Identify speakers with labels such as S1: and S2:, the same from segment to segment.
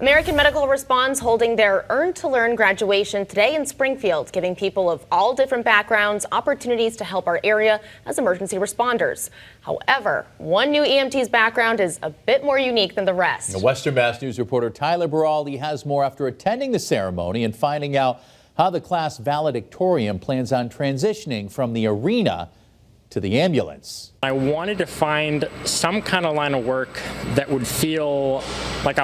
S1: American Medical Response holding their Earn to Learn graduation today in Springfield, giving people of all different backgrounds opportunities to help our area as emergency responders. However, one new EMT's background is a bit more unique than the rest.
S2: The Western Mass News reporter Tyler Baraldi has more after attending the ceremony and finding out how the class valedictorian plans on transitioning from the arena to the ambulance.
S3: I wanted to find some kind of line of work that would feel like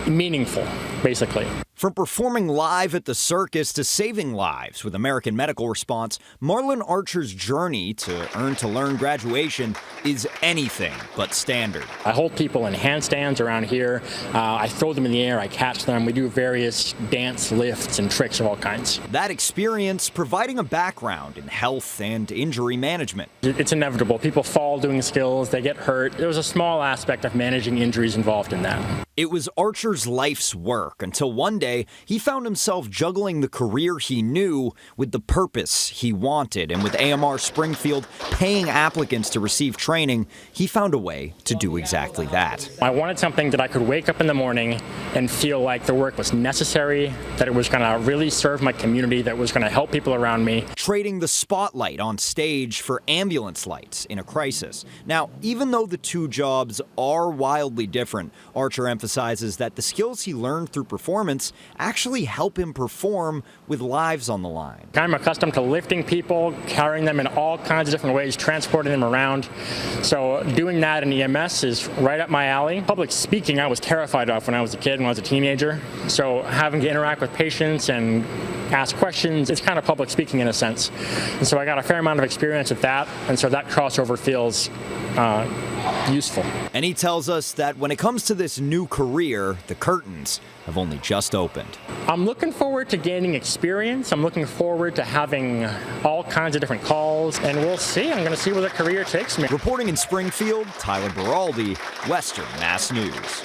S3: meaningful, basically.
S4: From performing live at the Circus to saving lives with American Medical Response, Marlon Archer's journey to Earn to Learn graduation is anything but standard.
S3: I hold people in handstands around here. I throw them in the air, I catch them. We do various dance lifts and tricks of all kinds.
S4: That experience providing a background in health and injury management.
S3: It's inevitable. People fall doing skills, they get hurt. There's a small aspect of managing injuries involved in that.
S4: It was Archer's life's work until one day he found himself juggling the career he knew with the purpose he wanted. And with AMR Springfield paying applicants to receive training, he found a way to do exactly that.
S3: I wanted something that I could wake up in the morning and feel like the work was necessary, that it was going to really serve my community, that was going to help people around me.
S4: Trading the spotlight on stage for ambulance lights in a crisis. Now, even though the two jobs are wildly different, Archer emphasizes that the skills he learned through performance actually help him perform with lives on the line.
S3: I'm accustomed to lifting people, carrying them in all kinds of different ways, transporting them around. So doing that in EMS is right up my alley. Public speaking I was terrified of when I was a kid, when I was a teenager. So having to interact with patients and ask questions, it's kind of public speaking in a sense. And so I got a fair amount of experience with that, and so that crossover feels useful.
S4: And he tells us that when it comes to this new career, the curtains have only just opened.
S3: I'm looking forward to gaining experience. I'm looking forward to having all kinds of different calls, and we'll see. I'm going to see where the career takes me.
S4: Reporting in Springfield, Tyler Baraldi, Western Mass News.